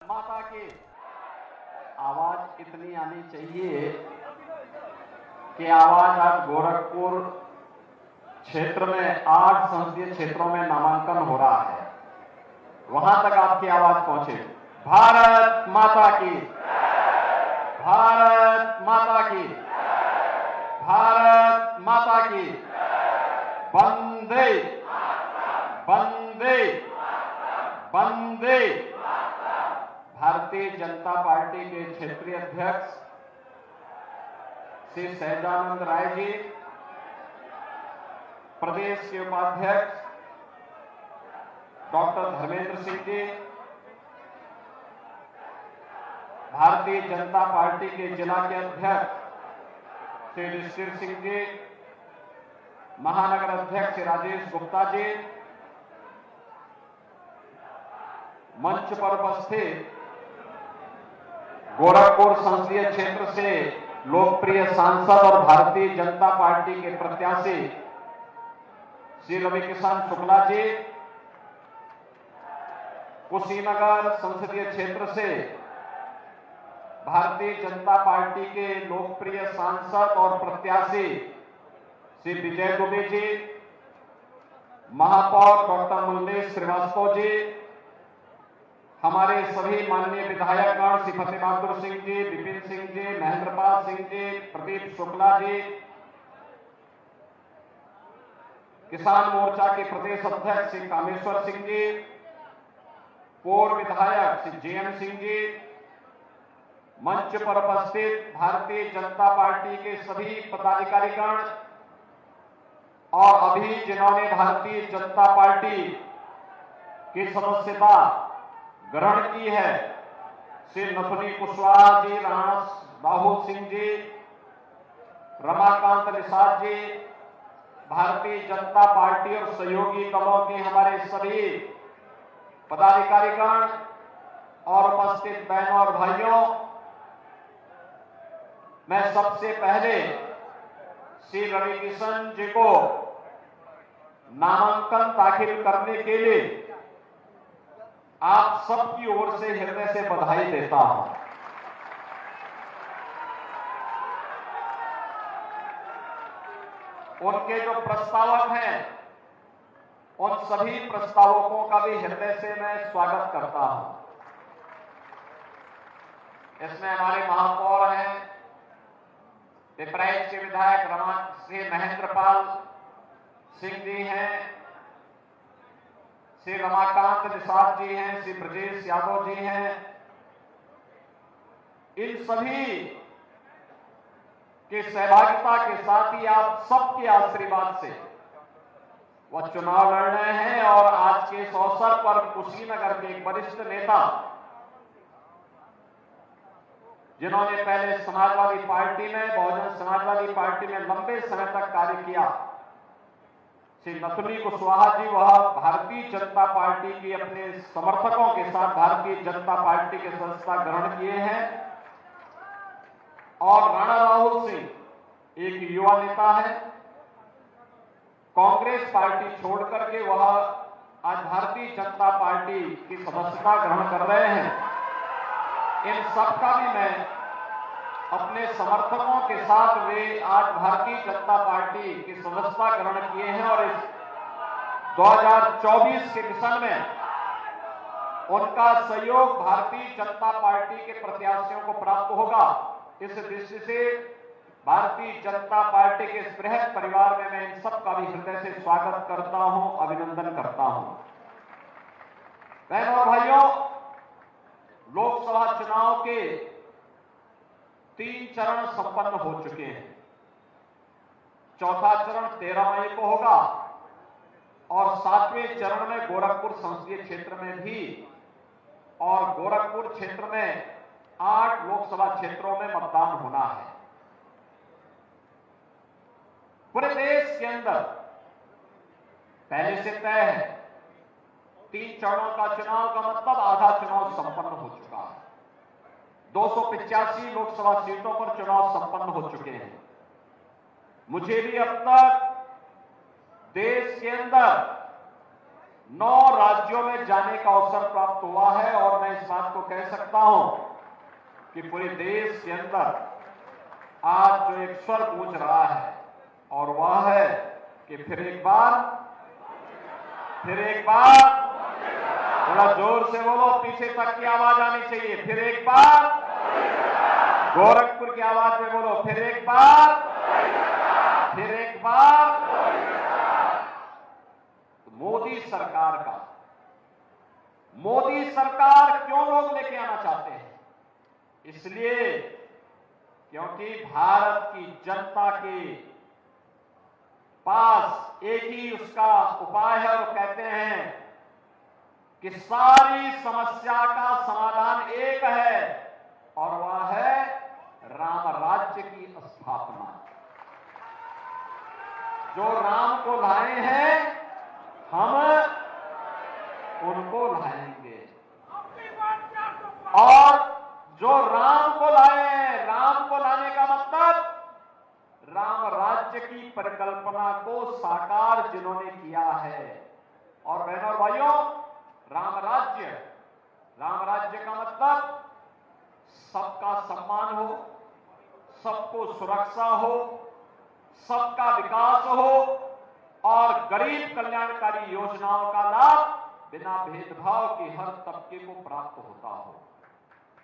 माता की आवाज इतनी आनी चाहिए कि आवाज आज गोरखपुर क्षेत्र में 8 संसदीय क्षेत्रों में नामांकन हो रहा है, वहां तक आपकी आवाज पहुंचे। भारत माता की, भारत माता की, भारत माता की, वंदे वंदे वंदे। भारतीय जनता पार्टी के क्षेत्रीय अध्यक्ष श्री सहजानंद राय जी, प्रदेश के उपाध्यक्ष डॉक्टर धर्मेंद्र सिंह जी, भारतीय जनता पार्टी के जिला के अध्यक्ष श्री ऋषिर सिंह जी, महानगर अध्यक्ष राजेश गुप्ता जी, मंच पर उपस्थित गोरखपुर संसदीय क्षेत्र से लोकप्रिय सांसद और भारतीय जनता पार्टी के प्रत्याशी श्री रविकिशन शुक्ला जी, कुशीनगर संसदीय क्षेत्र से भारतीय जनता पार्टी के लोकप्रिय सांसद और प्रत्याशी श्री विजय दुबे जी, महापौर डॉक्टर मुल्लेश श्रीवास्तव जी, हमारे सभी माननीय विधायकगण श्री फतेह बहादुर सिंह जी, विपिन सिंह जी, महेंद्रपाल सिंह जी, प्रदीप शुक्ला जी, किसान मोर्चा के प्रदेश अध्यक्ष श्री कामेश्वर सिंह जी, पूर्व विधायक श्री जेएम सिंह जी, मंच पर उपस्थित भारतीय जनता पार्टी के सभी पदाधिकारीगण और अभी जिन्होंने भारतीय जनता पार्टी की सदस्यता ग्रहण की है, श्री नथुनी कुशवाहा जी, राणा राहुल सिंह जी, रमाकांत निषाद जी, भारतीय जनता पार्टी और सहयोगी दलों के हमारे सभी पदाधिकारीगण और उपस्थित बहनों और भाइयों, मैं सबसे पहले श्री रविकिशन जी को नामांकन दाखिल करने के लिए आप सबकी ओर से हृदय से बधाई देता हूं। उनके जो प्रस्तावक हैं, उन सभी प्रस्तावकों का भी हृदय से मैं स्वागत करता हूं। इसमें हमारे महापौर हैं, पिपराइच के विधायक श्री महेंद्रपाल सिंह जी हैं, श्री रमाकांत निषाद जी हैं, श्री ब्रजेश यादव जी हैं। इन सभी के सहभागिता के साथ ही आप सबके आशीर्वाद से वह चुनाव लड़ रहे हैं और आज के इस अवसर पर कुशीनगर के एक वरिष्ठ नेता, जिन्होंने पहले समाजवादी पार्टी में, बहुजन समाजवादी पार्टी में लंबे समय तक कार्य किया, श्री नथुनी कुशवाहा जी, वह भारतीय जनता पार्टी की अपने समर्थकों के साथ भारतीय जनता पार्टी के सदस्यता ग्रहण किए हैं। और राणा राहुल सिंह एक युवा नेता है, कांग्रेस पार्टी छोड़ करके वह आज भारतीय जनता पार्टी की सदस्यता ग्रहण कर रहे हैं। इन सबका भी मैं अपने समर्थकों के साथ, वे आज भारतीय जनता पार्टी की सदस्यता ग्रहण किए हैं और इस 2024 के मिशन में उनका सहयोग भारतीय जनता पार्टी के प्रत्याशियों को प्राप्त होगा। इस दृष्टि से भारतीय जनता पार्टी के इस बृहद परिवार में मैं इन सबका भी हृदय से स्वागत करता हूं, अभिनंदन करता हूं। बहनों और भाइयों, लोकसभा चुनाव के 3 चरण संपन्न हो चुके हैं। चौथा चरण 13 मई को होगा और 7वें चरण में गोरखपुर संसदीय क्षेत्र में भी, और गोरखपुर क्षेत्र में 8 लोकसभा क्षेत्रों में मतदान होना है। पूरे देश के अंदर पहले से तय है 3 चरणों का चुनाव का मतलब आधा चुनाव संपन्न हो चुका है। 285 लोकसभा सीटों पर चुनाव संपन्न हो चुके हैं। मुझे भी अब तक देश के अंदर 9 राज्यों में जाने का अवसर प्राप्त हुआ है और मैं इस बात को कह सकता हूं कि पूरे देश के अंदर आज जो एक स्वर गूंज रहा है और वह है कि फिर एक बार थोड़ा जोर से बोलो, पीछे तक की आवाज आनी चाहिए। फिर एक बार गोरखपुर की आवाज में बोलो, फिर एक बार। तो मोदी सरकार क्यों लोग लेके आना चाहते हैं? इसलिए क्योंकि भारत की जनता के पास एक ही उसका उपाय है और कहते हैं कि सारी समस्या का समाधान एक है और वह है राम राज्य की स्थापना। जो राम को लाए हैं हम उनको लाएंगे, और जो राम को लाए हैं, राम को लाने का मतलब राम राज्य की परिकल्पना को साकार जिन्होंने किया है। और बहनों और भाइयों, राम राज्य का मतलब सबका सम्मान हो, सबको सुरक्षा हो, सबका विकास हो और गरीब कल्याणकारी योजनाओं का लाभ बिना भेदभाव के हर तबके को प्राप्त होता हो,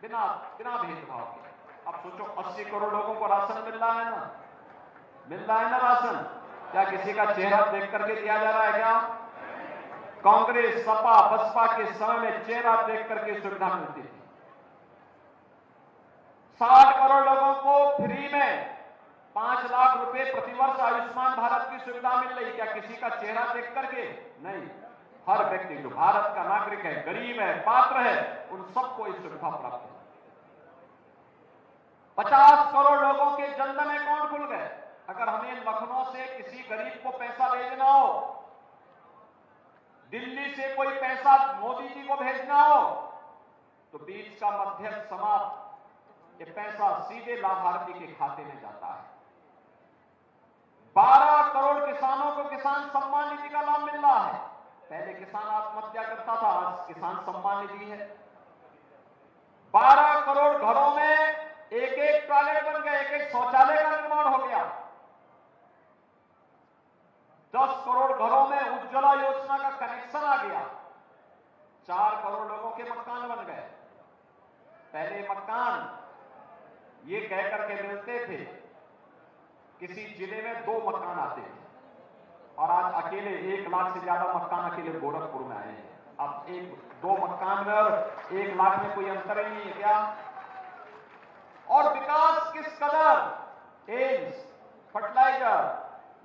बिना भेदभाव के। अब सोचो, 80 करोड़ लोगों को राशन मिल रहा है ना राशन? क्या किसी का चेहरा देख करके दिया जा रहा है क्या? कांग्रेस, सपा, बसपा के समय में चेहरा देख करके सुविधा मिलती थी। 60 करोड़ लोगों को फ्री में 5 लाख रुपए प्रतिवर्ष आयुष्मान भारत की सुविधा मिल रही। क्या किसी का चेहरा देख करके? नहीं, हर व्यक्ति जो भारत का नागरिक है, गरीब है, पात्र है, उन सबको इस सुविधा प्राप्त है। 50 करोड़ लोगों के जनधन अकाउंट खुल गए। अगर हमें लखनऊ से किसी गरीब को पैसा भेजना हो, दिल्ली से कोई पैसा मोदी जी को भेजना हो, तो बीच का मध्यस्थ समाप्त, ये पैसा सीधे लाभार्थी के खाते में जाता है। 12 करोड़ किसानों को किसान सम्मान निधि का लाभ मिल रहा है। पहले किसान आत्महत्या करता था, आज किसान सम्मान निधि है। 12 करोड़ घरों में एक टॉयलेट बन गए, एक शौचालय का निर्माण हो गया। 10 करोड़ घरों में उज्ज्वला योजना का कनेक्शन आ गया। 4 करोड़ लोगों के मकान बन गए। पहले मकान ये कह करके मिलते थे, किसी जिले में 2 मकान आते थे, और आज अकेले 1 लाख से ज्यादा मकान अकेले गोरखपुर में आए हैं। अब 1-2 मकान में और 1 लाख में कोई अंतर ही नहीं है क्या? और विकास किस कदर, एम्स, फर्टिलाइजर,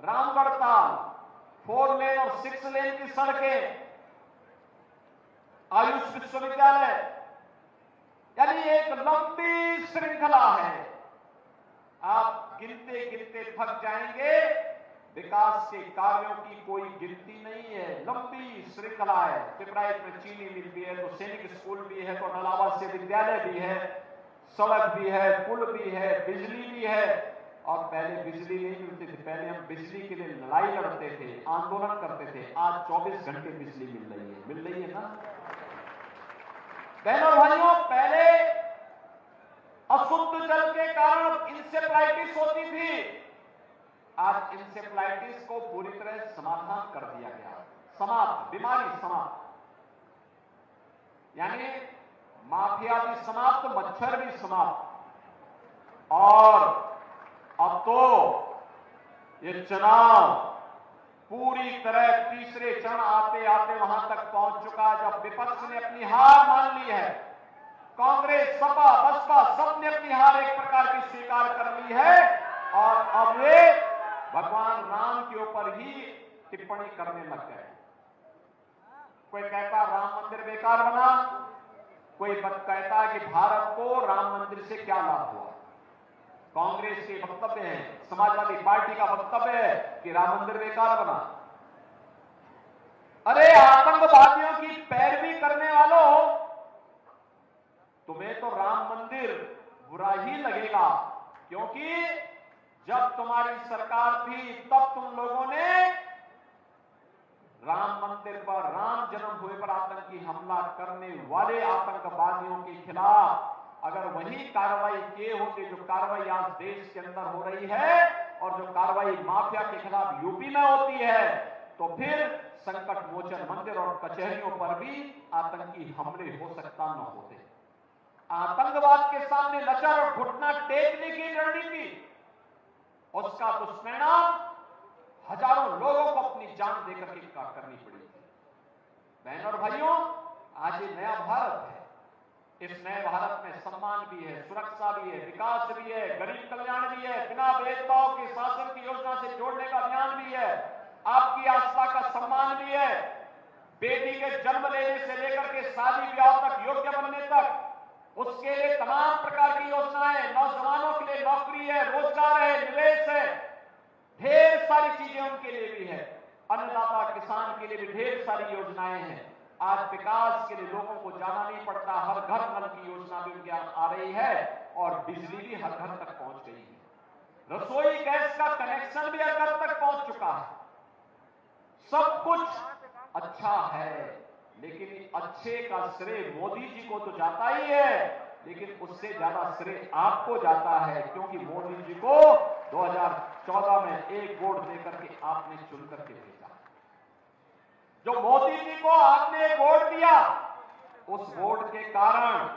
रामगढ़ ताल, 4 लेन और 6 लेन की सड़कें, आयुष विश्वविद्यालय, यानी एक लंबी श्रृंखला है। आप गिनते गिनते थक जाएंगे, विकास के कार्यों की कोई गिनती नहीं है, लंबी श्रृंखला है। पिपराइच में चीनी मिल भी है, तो सैनिक स्कूल भी है, तो नलावा से विद्यालय भी है, सड़क भी है, पुल भी है, बिजली भी है। और पहले बिजली नहीं मिलती थी, पहले हम बिजली के लिए लड़ाई लड़ते थे, आंदोलन करते थे। आज 24 घंटे बिजली मिल रही है ना बहनों भाइयों? पहले अशुद्ध जल के कारण इंसेफ्लाइटिस होती थी, आज इंसेफ्लाइटिस को पूरी तरह समाधान कर दिया गया, समाप्त, बीमारी समाप्त, यानी माफिया भी समाप्त, मच्छर भी समाप्त। और अब तो ये चुनाव पूरी तरह तीसरे चरण आते आते वहां तक पहुंच चुका है, जब विपक्ष ने अपनी हार मान ली है। कांग्रेस, सपा, बसपा सबने अपनी हार एक प्रकार की स्वीकार कर ली है, और अब वे भगवान राम के ऊपर ही टिप्पणी करने लग गए। कोई कहता राम मंदिर बेकार बना, कोई कहता कि भारत को राम मंदिर से क्या लाभ हुआ। कांग्रेस के वक्तव्य है, समाजवादी पार्टी का वक्तव्य है कि राम मंदिर बेकार बना। अरे आतंकवादियों की पैरवी करने वालों, तुम्हें तो राम मंदिर बुरा ही लगेगा, क्योंकि जब तुम्हारी सरकार थी तब तुम लोगों ने राम मंदिर पर, राम जन्मभूमि पर आतंकी हमला करने वाले आतंकवादियों के खिलाफ अगर वही कार्रवाई किए होते जो कार्रवाई आज देश के अंदर हो रही है और जो कार्रवाई माफिया के खिलाफ यूपी में होती है, तो फिर संकट मोचन मंदिर और कचहरियों पर भी आतंकी हमले हो सकता न होते। आतंकवाद के सामने लचर और घुटना टेकने की रणनीति, उसका दुष्परिणाम हजारों लोगों को अपनी जान देकर के करनी पड़ी। बहनों और भाइयों, आज ये नया भारत है। इस नए भारत में सम्मान भी है, सुरक्षा भी है, विकास भी है, गरीब कल्याण भी है, बिना भेदभाव के शासन की योजना से जोड़ने का अभियान भी है, आपकी आस्था का सम्मान भी है, बेटी के जन्म लेने से लेकर के शादी ब्याह तक, योग्य बनने तक, उसके लिए तमाम प्रकार की योजनाएं, नौजवानों के लिए नौकरी है, रोजगार है, निवेश है, ढेर सारी चीजें उनके लिए भी है, अन्नदाता किसान के लिए भी ढेर सारी योजनाएं हैं। आज विकास के लिए लोगों को जाना नहीं पड़ता, हर घर नल की योजना भी उनके आ रही है और बिजली भी हर घर तक पहुंच गई है। रसोई गैस का कनेक्शन भी हर घर तक पहुंच चुका है। सब कुछ अच्छा है, लेकिन अच्छे का श्रेय मोदी जी को तो जाता ही है, लेकिन उससे ज्यादा श्रेय आपको जाता है, क्योंकि मोदी जी को 2014 में एक वोट देकर के आपने चुन करके भेजा। जो मोदी जी को आपने एक वोट दिया, उस वोट के कारण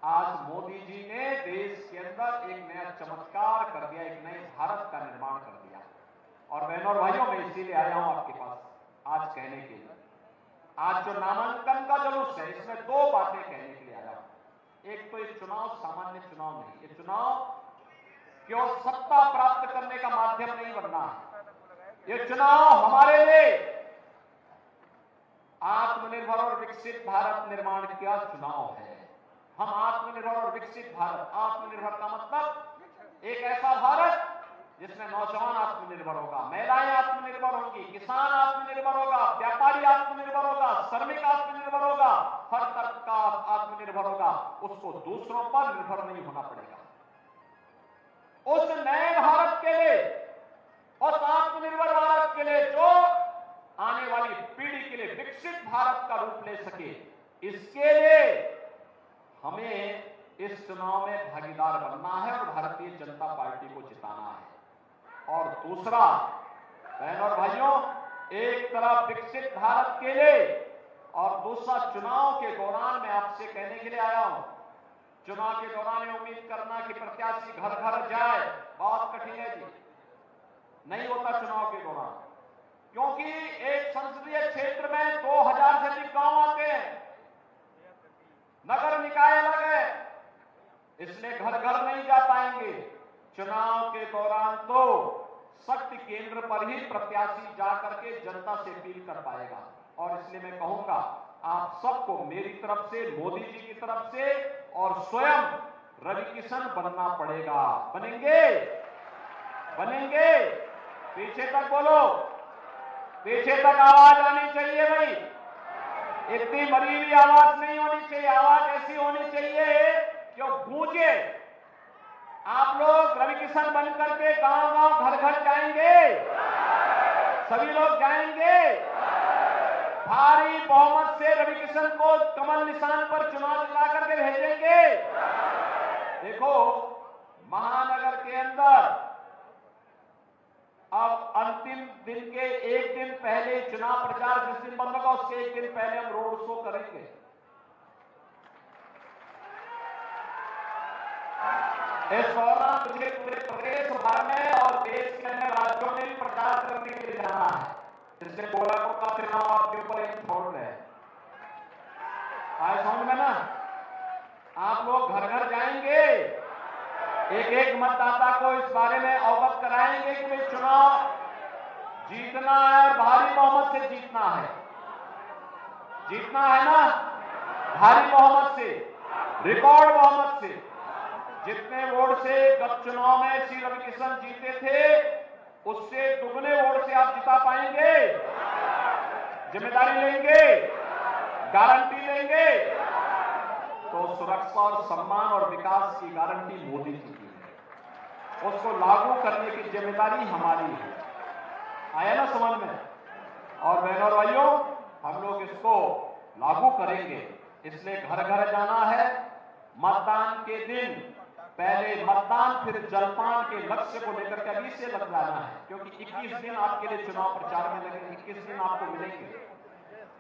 आज मोदी जी ने देश के अंदर एक नया चमत्कार कर दिया, एक नए भारत का निर्माण कर दिया। और बहनों और भाइयों, मैं इसीलिए आया हूं आपके पास आज कहने के लिए। आज जो नामांकन का जुलूस है, इसमें दो बातें कहने के लिए आया हूं। एक तो ये चुनाव सामान्य चुनाव नहीं, ये चुनाव केवल सत्ता प्राप्त करने का माध्यम नहीं बनना है। ये चुनाव हमारे लिए आत्मनिर्भर और विकसित भारत निर्माण का चुनाव है। हम आत्मनिर्भर और विकसित भारत, आत्मनिर्भर का मतलब एक ऐसा भारत जिसमें नौजवान आत्मनिर्भर होगा, महिलाएं आत्मनिर्भर होंगी, किसान आत्मनिर्भर होगा, व्यापारी आत्मनिर्भर होगा, श्रमिक आत्मनिर्भर होगा, हर तरफ का आत्मनिर्भर होगा। उसको दूसरों पर निर्भर नहीं होना पड़ेगा। उस नए भारत के लिए, उस आत्मनिर्भर भारत के लिए जो आने वाली पीढ़ी के लिए विकसित भारत का रूप ले सके, इसके लिए हमें इस चुनाव में भागीदार बनना है और भारतीय जनता पार्टी को जिताना है। और दूसरा, बहनों और भाइयों, एक तरफ विकसित भारत के लिए और दूसरा चुनाव के दौरान मैं आपसे कहने के लिए आया हूं, चुनाव के दौरान उम्मीद करना कि प्रत्याशी घर घर जाए, बहुत कठिन है जी, नहीं होता चुनाव के दौरान, क्योंकि एक संसदीय क्षेत्र में 2000 से अधिक गांव आते हैं, नगर निकाय अलग है, इसलिए घर घर नहीं जा पाएंगे। चुनाव के दौरान तो शक्ति केंद्र पर ही प्रत्याशी जाकर के जनता से अपील कर पाएगा। और इसलिए मैं कहूंगा, आप सबको मेरी तरफ से, मोदी जी की तरफ से और स्वयं रवि किशन बनना पड़ेगा। बनेंगे? बनेंगे? पीछे तक बोलो, पीछे तक आवाज आनी चाहिए भाई। इतनी मरी हुई आवाज नहीं होनी चाहिए, आवाज ऐसी होनी चाहिए जो गूंजे। आप लोग रवि किशन बन करके गांव गांव घर घर जाएंगे, सभी लोग जाएंगे, भारी बहुमत से रवि किशन को कमल निशान पर चुनाव जिता करके भेजेंगे। देखो, महानगर के अंदर अब अंतिम दिन के एक दिन पहले चुनाव प्रचार जिस दिन बंद होगा, उसके एक दिन पहले हम रोड शो करेंगे। इस दौरान पूरे प्रदेश भर में और देश के अन्य राज्यों में भी प्रचार करने के लिए जाना है। इसलिए गोरखपुर का चुनाव आपके ऊपर एक छोड़ है, आए समझ में ना? आप लोग घर घर जाएंगे, एक एक मतदाता को इस बारे में अवगत कराएंगे कि भाई चुनाव जीतना है और भारी बहुमत से जीतना है। जीतना है ना, भारी बहुमत से, रिकॉर्ड बहुमत से। जितने वोट से गत चुनाव में श्री रवि किशन जीते थे, उससे दुगने वोट से आप जिता पाएंगे। जिम्मेदारी लेंगे, गारंटी लेंगे, तो सुरक्षा और सम्मान और विकास की गारंटी मोदी जी की है, उसको लागू करने की जिम्मेदारी हमारी है। आया ना समझ में? और बहनों और भाइयों, हम लोग इसको लागू करेंगे। इसलिए घर घर जाना है, मतदान के दिन पहले मतदान फिर जलपान के लक्ष्य को लेकर के अभी से लग जाना है, क्योंकि 21 दिन आपके लिए चुनाव प्रचार में लगेंगे। 21 दिन आपको मिलेंगे।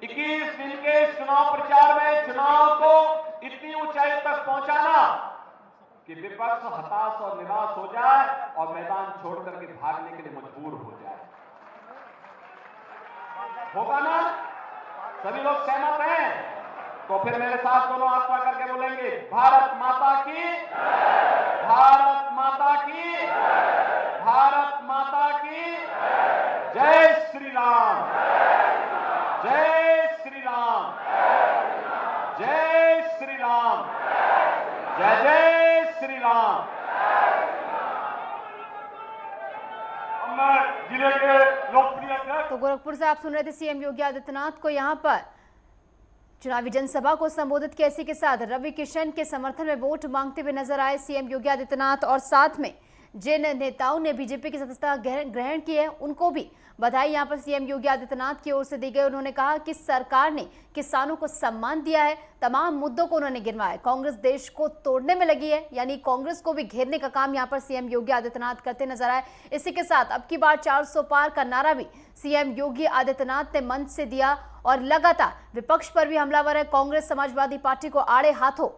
21 दिन के चुनाव प्रचार में चुनाव को इतनी ऊंचाई तक पहुंचाना कि विपक्ष हताश और निराश हो जाए और मैदान छोड़ करके भागने के लिए मजबूर हो जाए। होगा ना? सभी लोग सहमत हैं? तो फिर मेरे साथ दोनों हाथ पकड़ करके बोलेंगे, भारत माता की, भारत माता की, भारत माता की जय श्री राम, जय श्री राम, जय श्री राम, जय जय श्री राम। जिले के लोकप्रिय तो गोरखपुर से आप सुन रहे थे सीएम योगी आदित्यनाथ को यहाँ पर चुनावी जनसभा को संबोधित किया। इसी के साथ रवि किशन के समर्थन में वोट मांगते हुए नजर आए सीएम योगी आदित्यनाथ, और साथ में जिन नेताओं ने बीजेपी की सदस्यता ग्रहण की है उनको भी बधाई यहाँ पर सीएम योगी आदित्यनाथ की ओर से दी गई। उन्होंने कहा कि सरकार ने किसानों को सम्मान दिया है, तमाम मुद्दों को उन्होंने गिनवाया। कांग्रेस देश को तोड़ने में लगी है, यानी कांग्रेस को भी घेरने का काम यहाँ पर सीएम योगी आदित्यनाथ करते नजर आए। इसी के साथ अब की बार 400 पार का नारा भी सीएम योगी आदित्यनाथ ने मंच से दिया और लगातार विपक्ष पर भी हमलावर है। कांग्रेस समाजवादी पार्टी को आड़े हाथों